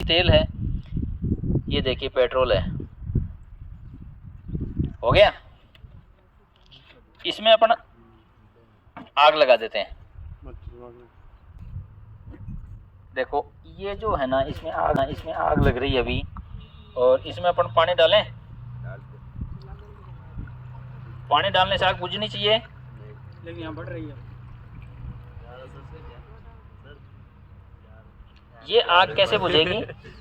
तेल है, ये देखिए पेट्रोल है। हो गया। इसमें अपन आग लगा देते हैं। देखो ये जो है ना, इसमें आग लग रही है अभी, और इसमें अपन पानी डालें। पानी डालने से आग बुझनी चाहिए, लेकिन यहाँ बढ़ रही है। ये आग कैसे बुझेगी?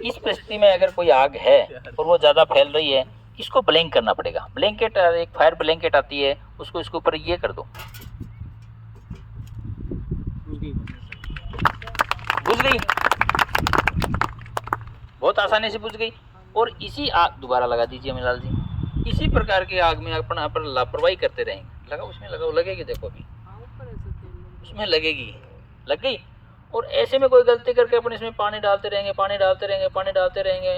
इस परिस्थिति में अगर कोई आग है और वो ज़्यादा फैल रही है, इसको ब्लैंक करना पड़ेगा। ब्लैंकेट, एक फायर ब्लैंकेट आती है, उसको इसके ऊपर ये कर दो, बुझ गई, बहुत आसानी से बुझ गई। और इसी आग, दोबारा लगा दीजिए मिलाल जी। इसी प्रकार की आग में अपन लापरवाही करते रहेंगे। लगा, उसमें लगाओ, लगेगी, देखो अभी उसमें लगेगी, लग गई। और ऐसे में कोई गलती करके अपन इसमें पानी डालते रहेंगे, पानी डालते रहेंगे, पानी डालते रहेंगे,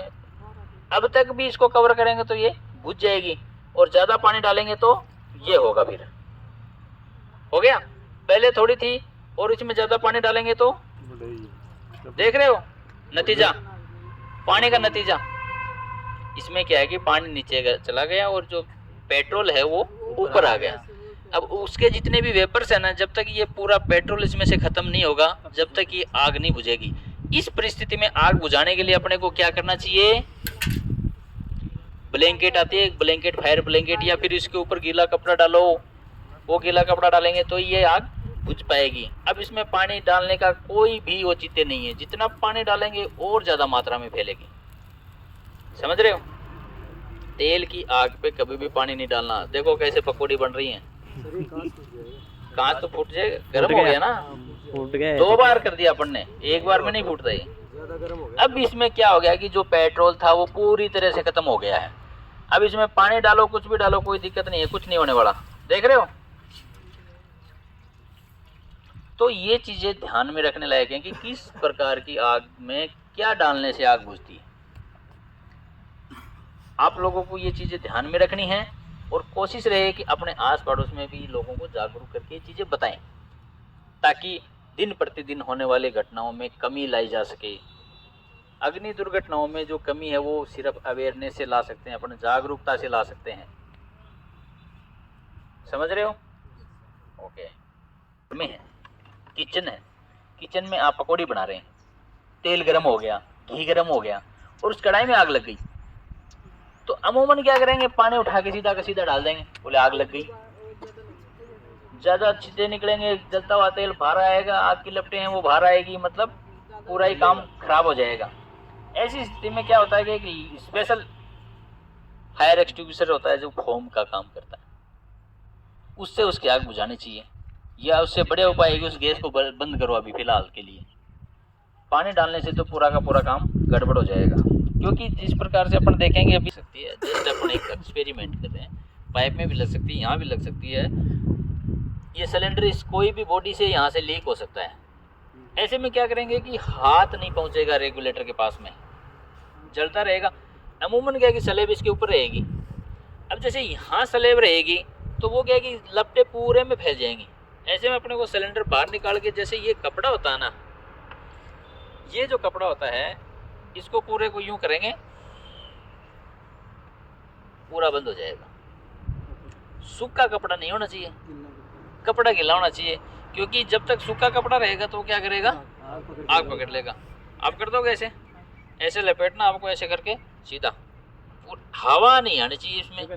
अब तक भी इसको कवर करेंगे तो ये बुझ जाएगी। और ज़्यादा पानी डालेंगे तो ये होगा। फिर हो गया, पहले थोड़ी थी और इसमें ज़्यादा पानी डालेंगे तो देख रहे हो नतीजा, पानी का नतीजा। इसमें क्या है कि पानी नीचे चला गया और जो पेट्रोल है वो ऊपर आ गया। अब उसके जितने भी वेपर्स है ना, जब तक ये पूरा पेट्रोल इसमें से खत्म नहीं होगा, जब तक ये आग नहीं बुझेगी। इस परिस्थिति में आग बुझाने के लिए अपने को क्या करना चाहिए? ब्लैंकेट आती है, ब्लैंकेट, फायर ब्लैंकेट, या फिर इसके ऊपर गीला कपड़ा डालो। वो गीला कपड़ा डालेंगे तो ये आग बुझ पाएगी। अब इसमें पानी डालने का कोई भी औचित्य नहीं है, जितना पानी डालेंगे और ज़्यादा मात्रा में फैलेगी। समझ रहे हो? तेल की आग पे कभी भी पानी नहीं डालना। देखो कैसे पकौड़ी बन रही हैं। कांच तो फूट जाएगा, गर्म हो गया ना, फूट गया। 2 बार कर दिया अपन ने, एक बार में नहीं फूटता ये। अब इसमें क्या हो गया कि जो पेट्रोल था वो पूरी तरह से खत्म हो गया है। अब इसमें पानी डालो, कुछ भी डालो, कोई दिक्कत नहीं है, कुछ नहीं होने वाला। देख रहे हो? तो ये चीजें ध्यान में रखने लायक हैं कि किस प्रकार की आग में क्या डालने से आग बुझती है। आप लोगों को ये चीजें ध्यान में रखनी है और कोशिश रहे कि अपने आस पड़ोस में भी लोगों को जागरूक करके ये चीजें बताएं, ताकि दिन प्रतिदिन होने वाली घटनाओं में कमी लाई जा सके। अग्नि दुर्घटनाओं में जो कमी है वो सिर्फ अवेयरनेस से ला सकते हैं, अपने जागरूकता से ला सकते हैं। समझ रहे हो? ओके। में है, किचन है, किचन में आप पकौड़ी बना रहे हैं, तेल गर्म हो गया, घी गर्म हो गया और उस कढ़ाई में आग लग गई, तो अमूमन क्या करेंगे? पानी उठा के सीधा का सीधा डाल देंगे, बोले आग लग गई। ज़्यादा छींटे निकलेंगे, जलता हुआ तेल बाहर आएगा, आग की लपटें हैं वो बाहर आएगी, मतलब पूरा ही काम खराब हो जाएगा। ऐसी स्थिति में क्या होता है कि स्पेशल फायर एक्सटिंग्विशर होता है जो फोम का काम करता है, उससे उसकी आग बुझानी चाहिए, या उससे बड़े उपाय है कि उस गैस को बंद करो अभी फिलहाल के लिए। पानी डालने से तो पूरा का पूरा काम गड़बड़ हो जाएगा। क्योंकि जिस प्रकार से अपन देखेंगे अभी सकती है, जैसे अपन एक एक्सपेरिमेंट कर रहे हैं, पाइप में भी लग सकती है, यहाँ भी लग सकती है। ये सिलेंडर इस कोई भी बॉडी से यहाँ से लीक हो सकता है। ऐसे में क्या करेंगे कि हाथ नहीं पहुँचेगा रेगुलेटर के पास में, जलता रहेगा। अमूमन क्या है कि स्लेब इसके ऊपर रहेगी। अब जैसे यहाँ स्लेब रहेगी तो वो क्या है कि लपटे पूरे में फैल जाएंगी। ऐसे में अपने को सिलेंडर बाहर निकाल के, जैसे ये कपड़ा होता है ना, ये जो कपड़ा होता है इसको पूरे को यूं करेंगे, पूरा बंद हो जाएगा। सूखा कपड़ा नहीं होना चाहिए, कपड़ा गीला होना चाहिए। क्योंकि जब तक सूखा कपड़ा रहेगा तो क्या करेगा? आग पकड़ लेगा। आप कर दोगे ऐसे, ऐसे लपेटना आपको, ऐसे करके सीधा, हवा नहीं आनी चाहिए इसमें।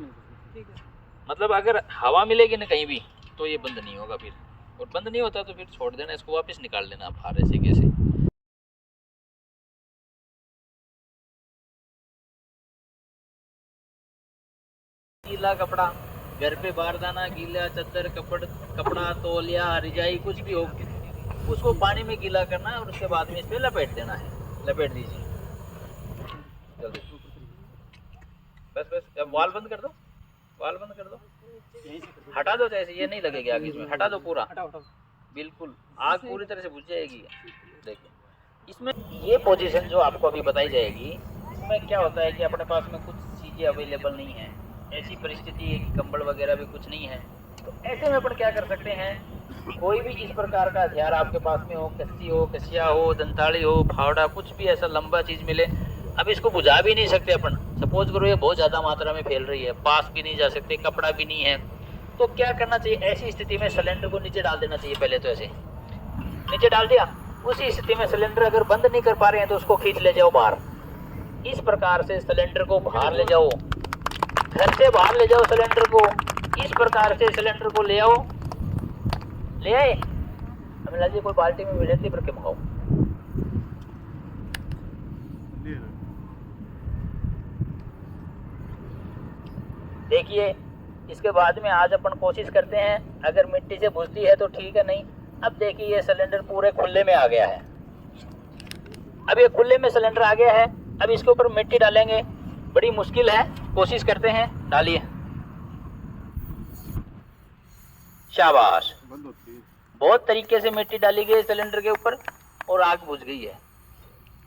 मतलब अगर हवा मिलेगी ना कहीं भी तो ये बंद नहीं होगा फिर, और बंद नहीं होता तो फिर छोड़ देना, इसको वापस निकाल देना बाहर ऐसे कैसे। गीला कपड़ा घर पे बाहर जाना, गीला चादर, कपड़ा, तौलिया, रिजाई, कुछ भी हो, उसको पानी में गीला करना है और उसके बाद में इस पर लपेट देना है। लपेट दीजिए जल्दी, बस बस। अब वाल बंद कर दो, वाल बंद कर दो, हटा दो जैसे, ये नहीं लगेगी आग इसमें, हटा दो पूरा, बिल्कुल आग पूरी तरह से बुझ जाएगी। देखिए इसमें ये पोजीशन जो आपको अभी बताई जाएगी, इसमें क्या होता है कि अपने पास में कुछ चीज़ें अवेलेबल नहीं है, ऐसी परिस्थिति है कि कंबल वगैरह भी कुछ नहीं है। तो ऐसे में अपन क्या कर सकते हैं कोई भी इस प्रकार का हथियार आपके पास में हो, कस्सी हो, कसिया हो, दंताड़ी हो, फावड़ा, कुछ भी ऐसा लंबा चीज़ मिले, अब इसको बुझा भी नहीं सकते अपन। सपोज करो ये बहुत ज़्यादा मात्रा में फैल रही है, पास भी नहीं जा सकते, कपड़ा भी नहीं है, तो क्या करना चाहिए? ऐसी स्थिति में सिलेंडर को नीचे डाल देना चाहिए। पहले तो ऐसे नीचे डाल दिया, उसी स्थिति में सिलेंडर अगर बंद नहीं कर पा रहे हैं तो उसको खींच ले जाओ बाहर। इस प्रकार से सिलेंडर को बाहर ले जाओ, घर से बाहर ले जाओ सिलेंडर को। इस प्रकार से सिलेंडर को ले आओ, ले आए। अमिला जी कोई बाल्टी में मिलती पर के मंगाओ। देखिए इसके बाद में आज अपन कोशिश करते हैं, अगर मिट्टी से बुझती है तो ठीक है, नहीं। अब देखिए ये सिलेंडर पूरे खुले में आ गया है। अब ये खुले में सिलेंडर आ गया है, अब इसके ऊपर मिट्टी डालेंगे, बड़ी मुश्किल है, कोशिश करते हैं। डालिए, शाबाश। बहुत तरीके से मिट्टी डाली गई सिलेंडर के ऊपर और आग बुझ गई है।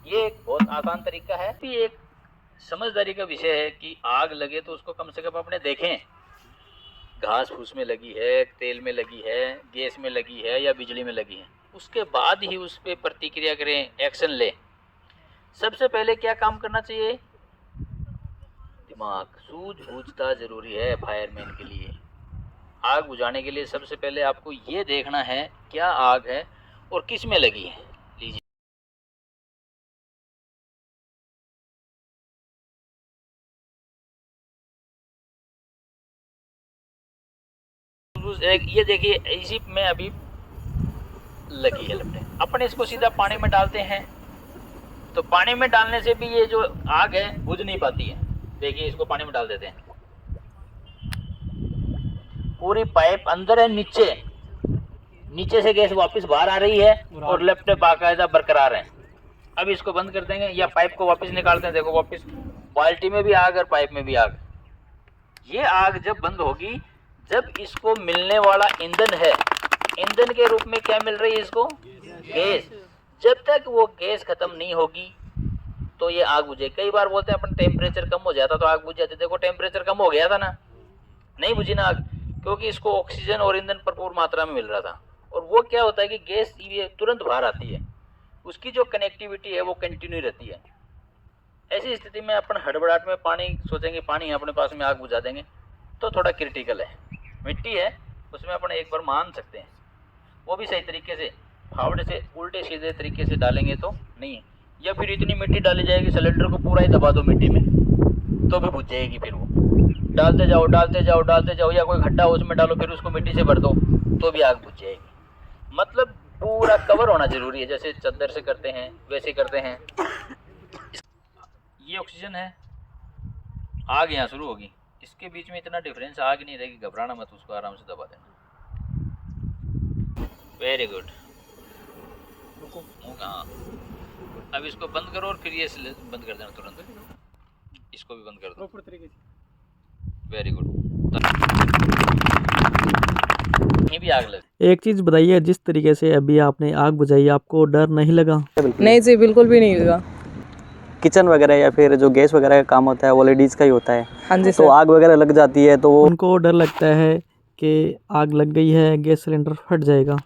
ये एक बहुत आसान तरीका है। ये एक समझदारी का विषय है कि आग लगे तो उसको कम से कम अपने देखें, घास फूस में लगी है, तेल में लगी है, गैस में लगी है या बिजली में लगी है, उसके बाद ही उस पर प्रतिक्रिया करें, एक्शन लें। सबसे पहले क्या काम करना चाहिए? दिमाग, सूझबूझता ज़रूरी है फायरमैन के लिए। आग बुझाने के लिए सबसे पहले आपको ये देखना है क्या आग है और किस में लगी है। लीजिए, ये देखिए इसी में अभी लगी है लपटें। अपन इसको सीधा पानी में डालते हैं, तो पानी में डालने से भी ये जो आग है बुझ नहीं पाती है। देखिए इसको पानी में डाल देते हैं, पूरी पाइप अंदर है, नीचे से गैस वापस बाहर आ रही है और लपटें बाकायदा बरकरार हैं। अब इसको बंद कर देंगे या पाइप को वापस निकालते हैं। देखो वापस बाल्टी में भी आग और पाइप में भी आग। ये आग जब बंद होगी, जब इसको मिलने वाला ईंधन है, ईंधन के रूप में क्या मिल रही है इसको? गैस। जब तक वो गैस खत्म नहीं होगी तो ये आग बुझे। कई बार बोलते हैं अपन टेम्परेचर कम हो जाता तो आग बुझ जाती। देखो टेम्परेचर कम हो गया था ना, नहीं बुझी ना आग, क्योंकि इसको ऑक्सीजन और ईंधन भरपूर मात्रा में मिल रहा था। और वो क्या होता है कि गैस ये तुरंत बाहर आती है, उसकी जो कनेक्टिविटी है वो कंटिन्यू रहती है। ऐसी स्थिति में अपन हड़बड़ाहट में पानी सोचेंगे, पानी है अपने पास में, आग बुझा देंगे, तो थोड़ा क्रिटिकल है। मिट्टी है उसमें अपन एक बार मान सकते हैं, वो भी सही तरीके से फावड़े से उल्टे सीधे तरीके से डालेंगे तो नहीं है। या फिर इतनी मिट्टी डाली जाएगी सिलेंडर को पूरा ही दबा दो मिट्टी में तो भी बुझ जाएगी। फिर वो डालते जाओ डालते जाओ डालते जाओ, या कोई खड्डा उसमें डालो फिर उसको मिट्टी से भर दो तो भी आग बुझ जाएगी। मतलब पूरा कवर होना जरूरी है, जैसे चद्दर से करते हैं वैसे करते हैं। ये ऑक्सीजन है, आग यहाँ शुरू होगी, इसके बीच में इतना डिफरेंस आग नहीं रहेगी, घबराना मत, उसको आराम से दबा देना। Very good. हाँ, अब इसको बंद करो और फिर ये बंद कर देना तुरंत। इसको भी बंद कर दो प्रॉपर तरीके से। Very good. ये भी आग लग। एक चीज़ बताइए, जिस तरीके से अभी आपने आग बुझाई, आपको डर नहीं लगा? नहीं जी, बिल्कुल भी नहीं लगा। किचन वगैरह या फिर जो गैस वगैरह का काम होता है वो लेडीज़ का ही होता है। हाँ जी तो सर। आग वगैरह लग जाती है तो उनको डर लगता है कि आग लग गई है, गैस सिलेंडर फट जाएगा।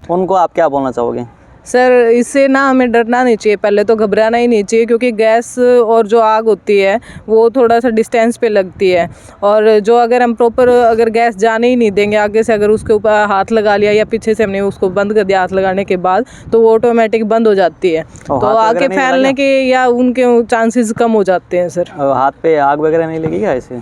उनको आप क्या बोलना चाहोगे? सर इससे ना हमें डरना नहीं चाहिए, पहले तो घबराना ही नहीं चाहिए, क्योंकि गैस और जो आग होती है वो थोड़ा सा डिस्टेंस पे लगती है। और जो अगर हम प्रॉपर अगर गैस जाने ही नहीं देंगे, आगे से अगर उसके ऊपर हाथ लगा लिया या पीछे से हमने उसको बंद कर दिया हाथ लगाने के बाद, तो वो ऑटोमेटिक बंद हो जाती है। तो आगे फैलने के या उनके चांसेस कम हो जाते हैं सर। हाथ पे आग वगैरह नहीं लगेगी ऐसे?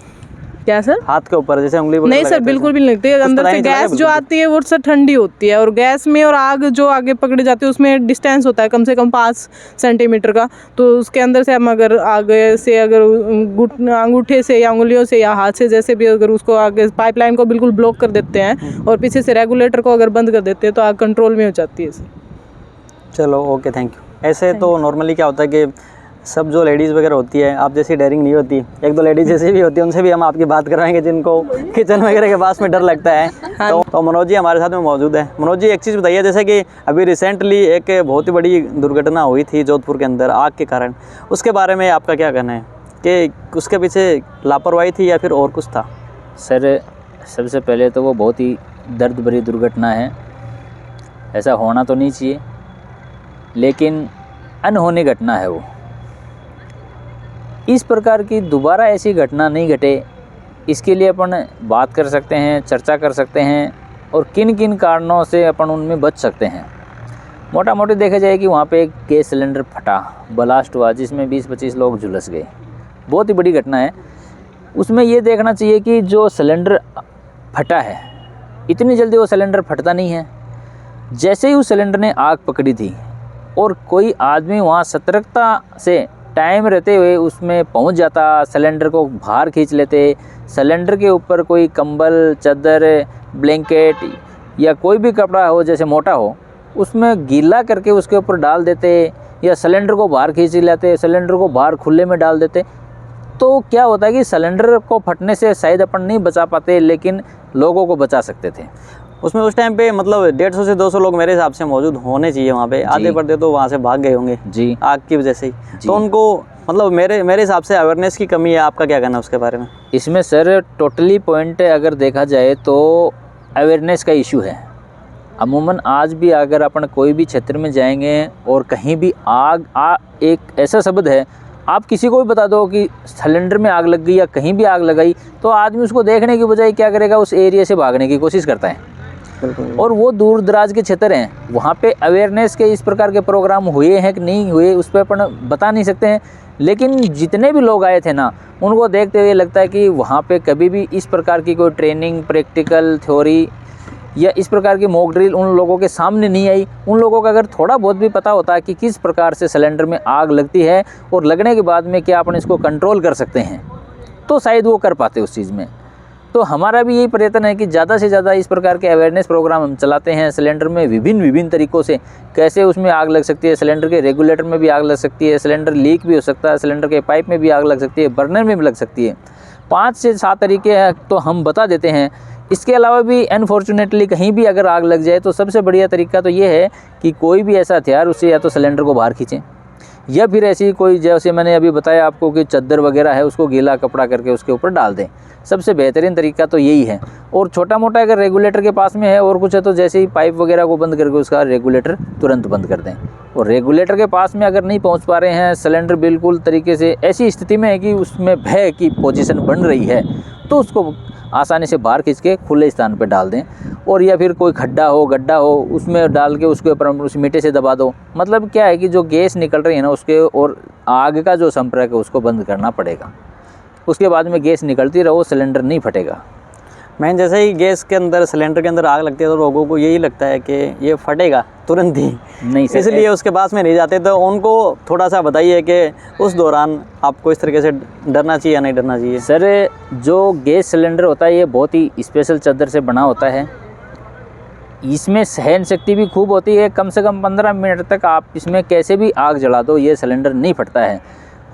क्या सर? हाथ के ऊपर जैसे उंगली नहीं सर, बिल्कुल भी नहीं लगती है। अंदर से गैस जो आती है वो सर ठंडी होती है, और गैस में और आग जो आगे पकड़ी जाती है उसमें डिस्टेंस होता है कम से कम 5 सेंटीमीटर का। तो उसके अंदर से हम अगर आगे से अगर अंगूठे से या उंगलियों से या हाथ से जैसे भी अगर उसको आगे पाइपलाइन को बिल्कुल ब्लॉक कर देते हैं और पीछे से रेगुलेटर को अगर बंद कर देते हैं तो आग कंट्रोल में हो जाती है सर। चलो ओके, थैंक यू। ऐसे तो नॉर्मली क्या होता है कि सब जो लेडीज़ वगैरह होती है, आप जैसी डेयरिंग नहीं होती, एक दो लेडीज़ जैसी भी होती है, उनसे भी हम आपकी बात करवाएंगे जिनको किचन वगैरह के पास में डर लगता है। तो मनोज जी हमारे साथ में मौजूद है। मनोज जी, एक चीज़ बताइए, जैसे कि अभी रिसेंटली एक बहुत ही बड़ी दुर्घटना हुई थी जोधपुर के अंदर आग के कारण, उसके बारे में आपका क्या कहना है कि उसके पीछे लापरवाही थी या फिर और कुछ था? सर सबसे पहले तो वो बहुत ही दर्द भरी दुर्घटना है ऐसा होना तो नहीं चाहिए, लेकिन अनहोनी घटना है वो। इस प्रकार की दोबारा ऐसी घटना नहीं घटे, इसके लिए अपन बात कर सकते हैं, चर्चा कर सकते हैं और किन किन कारणों से अपन उनमें बच सकते हैं। मोटा मोटी देखा जाए कि वहाँ पे एक गैस सिलेंडर फटा, ब्लास्ट हुआ, जिसमें 20-25 लोग झुलस गए। बहुत ही बड़ी घटना है। उसमें ये देखना चाहिए कि जो सिलेंडर फटा है, इतनी जल्दी वो सिलेंडर फटता नहीं है। जैसे ही उस सिलेंडर ने आग पकड़ी थी और कोई आदमी वहाँ सतर्कता से टाइम रहते हुए उसमें पहुँच जाता, सिलेंडर को बाहर खींच लेते, सिलेंडर के ऊपर कोई कंबल, चादर, ब्लैंकेट या कोई भी कपड़ा हो जैसे मोटा हो, उसमें गीला करके उसके ऊपर डाल देते या सिलेंडर को बाहर खींच लेते, सिलेंडर को बाहर खुले में डाल देते, तो क्या होता है कि सिलेंडर को फटने से शायद अपन नहीं बचा पाते, लेकिन लोगों को बचा सकते थे। उसमें उस टाइम पे मतलब 150 से 200 लोग मेरे हिसाब से मौजूद होने चाहिए वहाँ पे। आधे पर्दे तो वहाँ से भाग गए होंगे जी, आग की वजह से ही। तो उनको मतलब मेरे हिसाब से अवेयरनेस की कमी है। आपका क्या कहना है उसके बारे में? इसमें सर टोटली पॉइंट अगर देखा जाए तो अवेयरनेस का इशू है। अमूमन आज भी अगर अपन कोई भी क्षेत्र में जाएंगे और कहीं भी आग एक ऐसा शब्द है, आप किसी को भी बता दो कि सिलेंडर में आग लग गई या कहीं भी आग लगाई, तो आदमी उसको देखने की बजाय क्या करेगा, उस एरिया से भागने की कोशिश करता है। और वो दूर दराज के क्षेत्र हैं, वहाँ पे अवेयरनेस के इस प्रकार के प्रोग्राम हुए हैं कि नहीं हुए, उस पर अपन बता नहीं सकते हैं। लेकिन जितने भी लोग आए थे ना, उनको देखते हुए लगता है कि वहाँ पे कभी भी इस प्रकार की कोई ट्रेनिंग, प्रैक्टिकल, थ्योरी या इस प्रकार की मॉक ड्रिल उन लोगों के सामने नहीं आई। उन लोगों को अगर थोड़ा बहुत भी पता होता है कि किस प्रकार से सिलेंडर में आग लगती है और लगने के बाद में क्या अपन इसको कंट्रोल कर सकते हैं, तो शायद वो कर पाते उस चीज़ में। तो हमारा भी यही प्रयत्न है कि ज़्यादा से ज़्यादा इस प्रकार के अवेयरनेस प्रोग्राम हम चलाते हैं। सिलेंडर में विभिन्न तरीक़ों से कैसे उसमें आग लग सकती है, सिलेंडर के रेगुलेटर में भी आग लग सकती है, सिलेंडर लीक भी हो सकता है, सिलेंडर के पाइप में भी आग लग सकती है, बर्नर में भी लग सकती है। 5 से 7 तरीके हैं तो हम बता देते हैं। इसके अलावा भी अनफॉर्चुनेटली कहीं भी अगर आग लग जाए तो सबसे बढ़िया तरीका तो ये है कि कोई भी ऐसा हथियार उससे या तो सिलेंडर को बाहर खींचें, या फिर ऐसी कोई, जैसे मैंने अभी बताया आपको कि चादर वगैरह है, उसको गीला कपड़ा करके उसके ऊपर डाल दें। सबसे बेहतरीन तरीका तो यही है। और छोटा मोटा अगर रेगुलेटर के पास में है और कुछ है तो जैसे ही पाइप वगैरह को बंद करके उसका रेगुलेटर तुरंत बंद कर दें। और रेगुलेटर के पास में अगर नहीं पहुंच पा रहे हैं, सिलेंडर बिल्कुल तरीके से ऐसी स्थिति में है कि उसमें भय की पोजीशन बन रही है, तो उसको आसानी से बाहर खींच के खुले स्थान पर डाल दें। और या फिर कोई गड्ढा हो उसमें डाल के उसके ऊपर उस मीटे से दबा दो। मतलब क्या है कि जो गैस निकल रही है ना उसके और आग का जो संपर्क है उसको बंद करना पड़ेगा। उसके बाद में गैस निकलती रहो, सिलेंडर नहीं फटेगा। मैं जैसे ही गैस के अंदर, सिलेंडर के अंदर आग लगती है तो लोगों को यही लगता है कि ये फटेगा तुरंत ही, नहीं सर, इसलिए उसके पास में नहीं जाते। तो उनको थोड़ा सा बताइए कि उस दौरान आपको इस तरीके से डरना चाहिए या नहीं डरना चाहिए? सर, जो गैस सिलेंडर होता है ये बहुत ही स्पेशल चादर से बना होता है। इसमें सहन शक्ति भी खूब होती है। कम से कम 15 मिनट तक आप इसमें कैसे भी आग जला दो, ये सिलेंडर नहीं फटता है।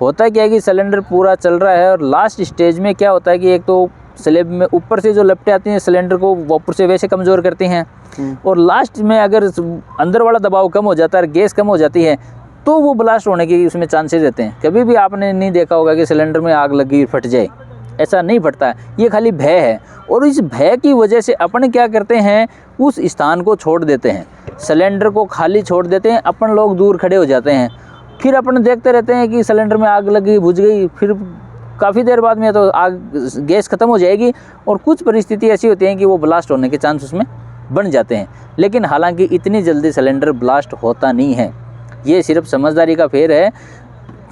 होता क्या है कि सिलेंडर पूरा चल रहा है और लास्ट स्टेज में क्या होता है कि एक तो स्लेब में ऊपर से जो लपटें आती हैं सिलेंडर को ऊपर से वैसे कमज़ोर करती हैं, और लास्ट में अगर अंदर वाला दबाव कम हो जाता है और गैस कम हो जाती है तो वो ब्लास्ट होने के उसमें चांसेस रहते हैं। कभी भी आपने नहीं देखा होगा कि सिलेंडर में आग लगी फट जाए, ऐसा नहीं फटता है। ये खाली भय है, और इस भय की वजह से अपन क्या करते हैं, उस स्थान को छोड़ देते हैं, सिलेंडर को खाली छोड़ देते हैं, अपन लोग दूर खड़े हो जाते हैं। फिर अपन देखते रहते हैं कि सिलेंडर में आग लगी, बुझ गई, फिर काफ़ी देर बाद में तो आग, गैस ख़त्म हो जाएगी और कुछ परिस्थिति ऐसी होती हैं कि वो ब्लास्ट होने के चांस उसमें बन जाते हैं। लेकिन हालांकि इतनी जल्दी सिलेंडर ब्लास्ट होता नहीं है, ये सिर्फ समझदारी का फेर है।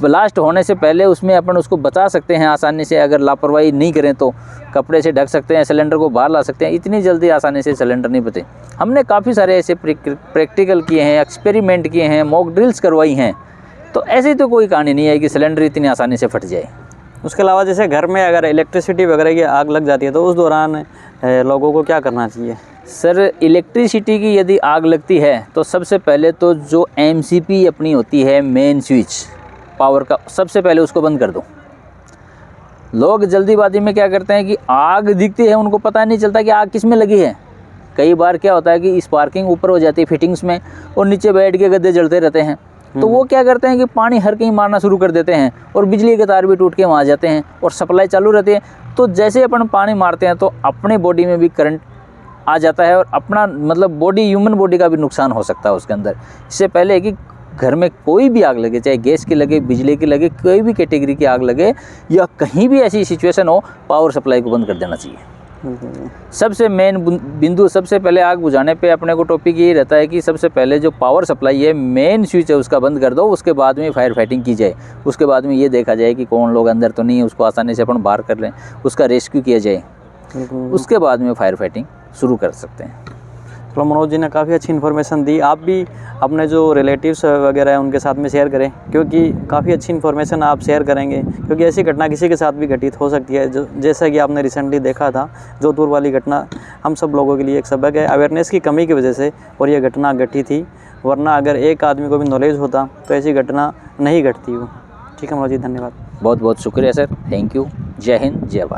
ब्लास्ट होने से पहले उसमें अपन उसको बचा सकते हैं आसानी से, अगर लापरवाही नहीं करें तो कपड़े से ढक सकते हैं, सिलेंडर को बाहर ला सकते हैं। इतनी जल्दी आसानी से सिलेंडर नहीं बचे। हमने काफ़ी सारे ऐसे प्रैक्टिकल किए हैं, एक्सपेरिमेंट किए हैं, मॉक ड्रिल्स करवाई हैं, तो ऐसी तो कोई कहानी नहीं है कि सिलेंडर इतनी आसानी से फट जाए। उसके अलावा जैसे घर में अगर इलेक्ट्रिसिटी वगैरह की आग लग जाती है तो उस दौरान लोगों को क्या करना चाहिए? सर, इलेक्ट्रिसिटी की यदि आग लगती है तो सबसे पहले तो जो MCP अपनी होती है, मेन स्विच पावर का, सबसे पहले उसको बंद कर दो। लोग जल्दीबाजी में क्या करते हैं कि आग दिखती है, उनको पता नहीं चलता कि आग किस में लगी है। कई बार क्या होता है कि स्पार्किंग ऊपर हो जाती है फिटिंग्स में और नीचे बैठ के गद्दे जलते रहते हैं, तो वो क्या करते हैं कि पानी हर कहीं मारना शुरू कर देते हैं और बिजली के तार भी टूट के वहाँ जाते हैं और सप्लाई चालू रहती है। तो जैसे अपन पानी मारते हैं तो अपने बॉडी में भी करंट आ जाता है और अपना मतलब बॉडी, ह्यूमन बॉडी का भी नुकसान हो सकता है उसके अंदर। इससे पहले कि घर में कोई भी आग लगे, चाहे गैस की लगे, बिजली की लगे, कोई भी कैटेगरी की आग लगे या कहीं भी ऐसी सिचुएशन हो, पावर सप्लाई को बंद कर देना चाहिए। सबसे मेन बिंदु, सबसे पहले आग बुझाने पे अपने को टॉपिक यही रहता है कि सबसे पहले जो पावर सप्लाई है, मेन स्विच है, उसका बंद कर दो। उसके बाद में फायर फाइटिंग की जाए, उसके बाद में ये देखा जाए कि कौन लोग अंदर तो नहीं है, उसको आसानी से अपन बाहर कर लें, उसका रेस्क्यू किया जाए, उसके बाद में फायर फाइटिंग शुरू कर सकते हैं। तो मनोज जी ने काफ़ी अच्छी इन्फॉर्मेशन दी। आप भी अपने जो रिलेटिव्स वगैरह हैं उनके साथ में शेयर करें, क्योंकि काफ़ी अच्छी इन्फॉर्मेशन आप शेयर करेंगे, क्योंकि ऐसी घटना किसी के साथ भी घटित हो सकती है। जो जैसा कि आपने रिसेंटली देखा था जोधपुर वाली घटना, हम सब लोगों के लिए एक सबक है। अवेयरनेस की कमी की वजह से और ये घटना घटी थी, वरना अगर एक आदमी को भी नॉलेज होता तो ऐसी घटना नहीं घटती वो। ठीक है मनोज जी, धन्यवाद। बहुत बहुत शुक्रिया सर, थैंक यू। जय हिंद, जय भारत।